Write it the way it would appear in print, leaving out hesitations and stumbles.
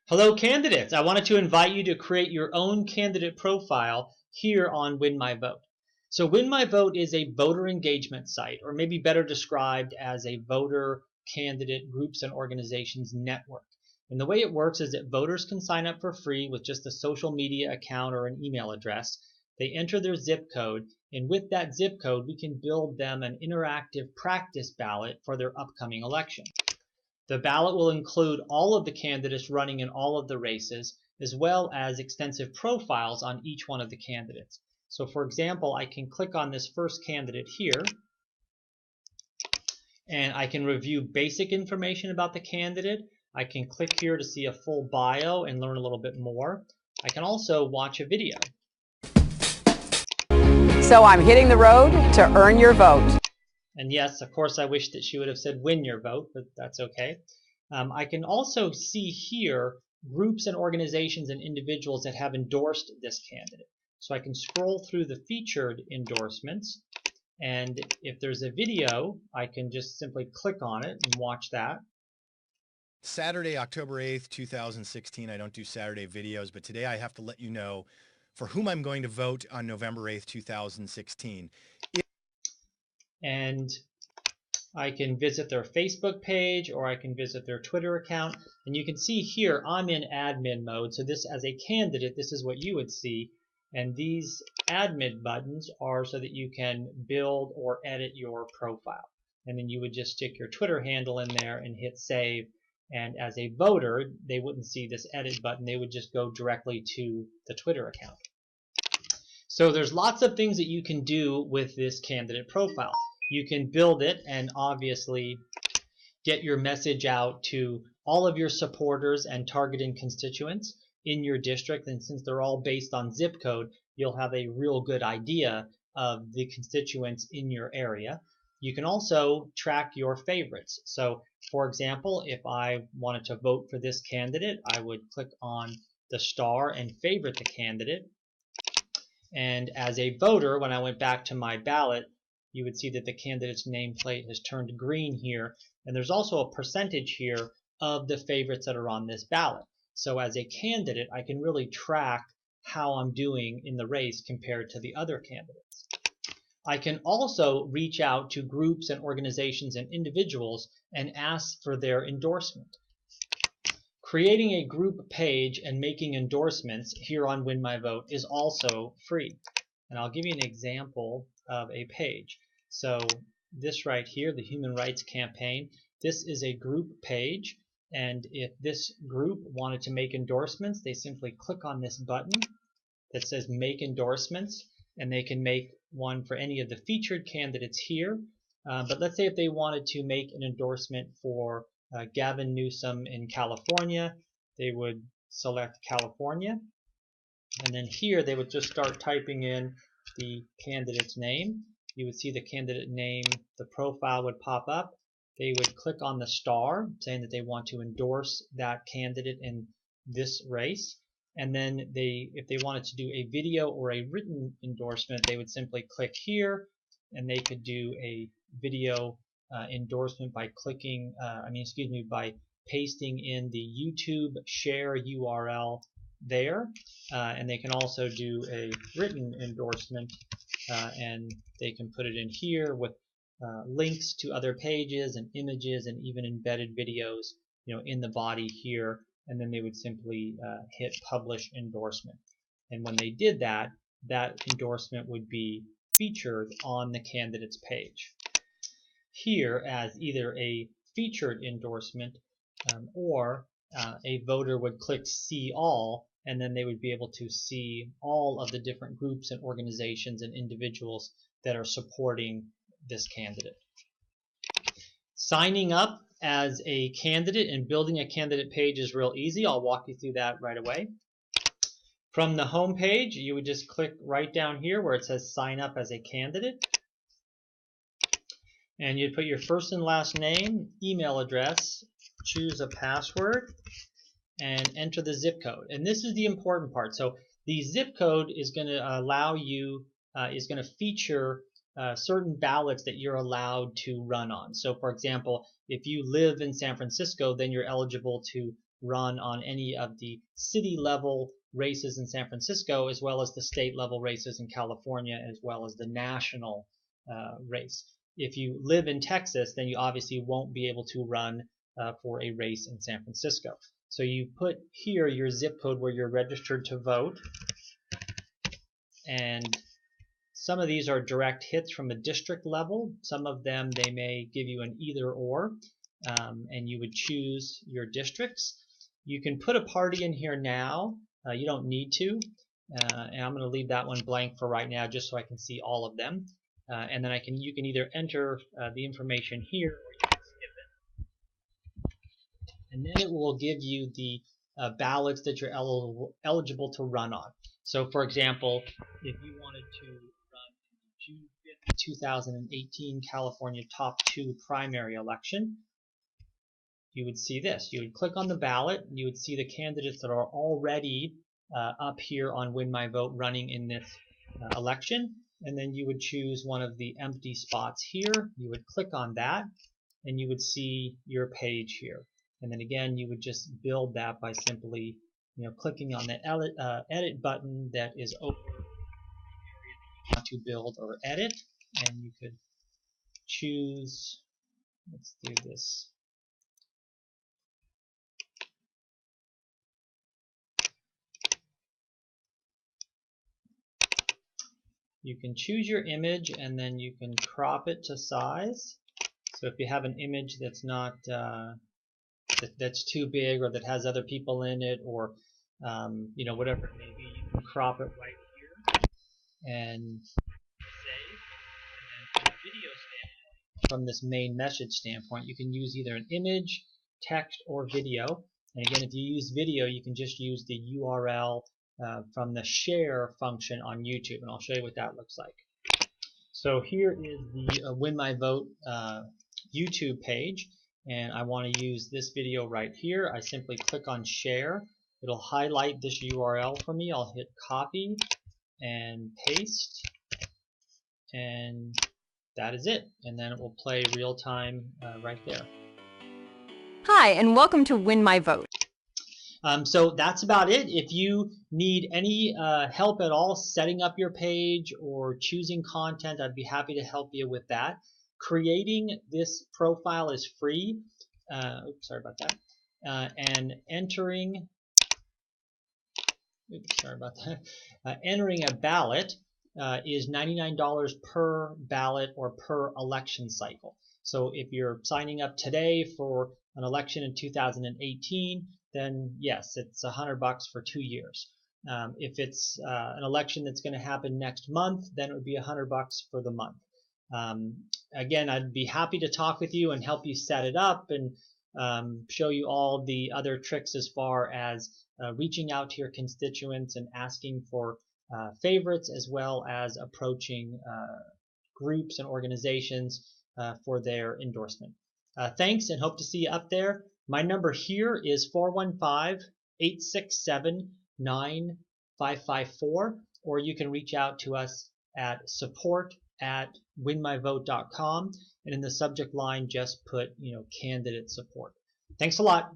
Hello, candidates. I wanted to invite you to create your own candidate profile here on Win My Vote. So Win My Vote is a voter engagement site, or maybe better described as a voter candidate groups and organizations network. And the way it works is that voters can sign up for free with just a social media account or an email address. They enter their zip code, and with that zip code, we can build them an interactive practice ballot for their upcoming election. The ballot will include all of the candidates running in all of the races, as well as extensive profiles on each one of the candidates. So for example, I can click on this first candidate here, and I can review basic information about the candidate. I can click here to see a full bio and learn a little bit more. I can also watch a video. So I'm hitting the road to earn your vote. And yes, of course, I wish that she would have said win your vote, but that's okay. I can also see here groups and organizations and individuals that have endorsed this candidate. So I can scroll through the featured endorsements, and if there's a video, I can just simply click on it and watch that. Saturday, October 8th, 2016. I don't do Saturday videos, but today I have to let you know for whom I'm going to vote on November 8th, 2016. And I can visit their Facebook page, or I can visit their Twitter account. And you can see here I'm in admin mode. So this, as a candidate, this is what you would see. And these admin buttons are so that you can build or edit your profile. And then you would just stick your Twitter handle in there and hit save. And as a voter, they wouldn't see this edit button. They would just go directly to the Twitter account. So there's lots of things that you can do with this candidate profile. You can build it and obviously get your message out to all of your supporters and targeting constituents in your district. And since they're all based on zip code, you'll have a real good idea of the constituents in your area. You can also track your favorites. So for example, if I wanted to vote for this candidate, I would click on the star and favorite the candidate. And as a voter, when I went back to my ballot, you would see that the candidate's nameplate has turned green here. And there's also a percentage here of the favorites that are on this ballot. So as a candidate, I can really track how I'm doing in the race compared to the other candidates. I can also reach out to groups and organizations and individuals and ask for their endorsement. Creating a group page and making endorsements here on Win My Vote is also free. And I'll give you an example of a page. So this right here, the Human Rights Campaign, this is a group page. And if this group wanted to make endorsements, they simply click on this button that says Make Endorsements, and they can make one for any of the featured candidates here. But let's say if they wanted to make an endorsement for Gavin Newsom in California, they would select California. And then here they would just start typing in the candidate's name. You would see the candidate name, the profile would pop up. They would click on the star saying that they want to endorse that candidate in this race. And then if they wanted to do a video or a written endorsement, they would simply click here, and they could do a video endorsement by clicking, by pasting in the YouTube share URL there. And they can also do a written endorsement, and they can put it in here with links to other pages and images and even embedded videos, in the body here. And then they would simply hit publish endorsement. And when they did that, that endorsement would be featured on the candidate's page here as either a featured endorsement or a voter would click see all, and then they would be able to see all of the different groups and organizations and individuals that are supporting this candidate. Signing up as a candidate and building a candidate page is real easy. I'll walk you through that right away. From the home page, you would just click right down here where it says sign up as a candidate. And you'd put your first and last name, email address, choose a password, and enter the zip code. And this is the important part. So the zip code is going to allow you, is going to feature certain ballots that you're allowed to run on. So for example, if you live in San Francisco, then you're eligible to run on any of the city level races in San Francisco, as well as the state level races in California, as well as the national race. If you live in Texas, then you obviously won't be able to run for a race in San Francisco. So you put here your zip code where you're registered to vote, and some of these are direct hits from a district level. Some of them, they may give you an either or, and you would choose your districts. You can put a party in here now. You don't need to, and I'm going to leave that one blank for right now just so I can see all of them. And then you can either enter the information here or you can skip it. And then it will give you the ballots that you're eligible to run on. So for example, if you wanted to run June 5th, 2018 California Top 2 primary election, you would see this. You would click on the ballot, and you would see the candidates that are already up here on Win My Vote running in this election, and then you would choose one of the empty spots here. You would click on that, and you would see your page here. And then again, you would just build that by simply, clicking on the edit button that is over the area that you want to build or edit, and you could choose. Let's do this. You can choose your image, and then you can crop it to size. So if you have an image that's not that's too big, or that has other people in it, or whatever it may be, you can crop it right here and save. And then from a video standpoint, from this main message standpoint, you can use either an image, text, or video. And again, if you use video, you can just use the URL from the share function on YouTube, and I'll show you what that looks like. So here is the Win My Vote YouTube page, and I want to use this video right here. I simply click on share. It'll highlight this URL for me. I'll hit copy and paste, and that is it. And then it will play real time right there. Hi, and welcome to Win My Vote. So that's about it. If you need any help at all setting up your page or choosing content, I'd be happy to help you with that. Creating this profile is free. Sorry about that. And entering, entering a ballot is $99 per ballot or per election cycle. So if you're signing up today for an election in 2018, then yes, it's $100 for 2 years. If it's an election that's going to happen next month, then it would be $100 for the month. Again, I'd be happy to talk with you and help you set it up and show you all the other tricks as far as reaching out to your constituents and asking for favorites, as well as approaching groups and organizations for their endorsement. Thanks, and hope to see you up there. My number here is 415-867-9554, or you can reach out to us at support@winmyvote.com, and in the subject line just put candidate support. Thanks a lot.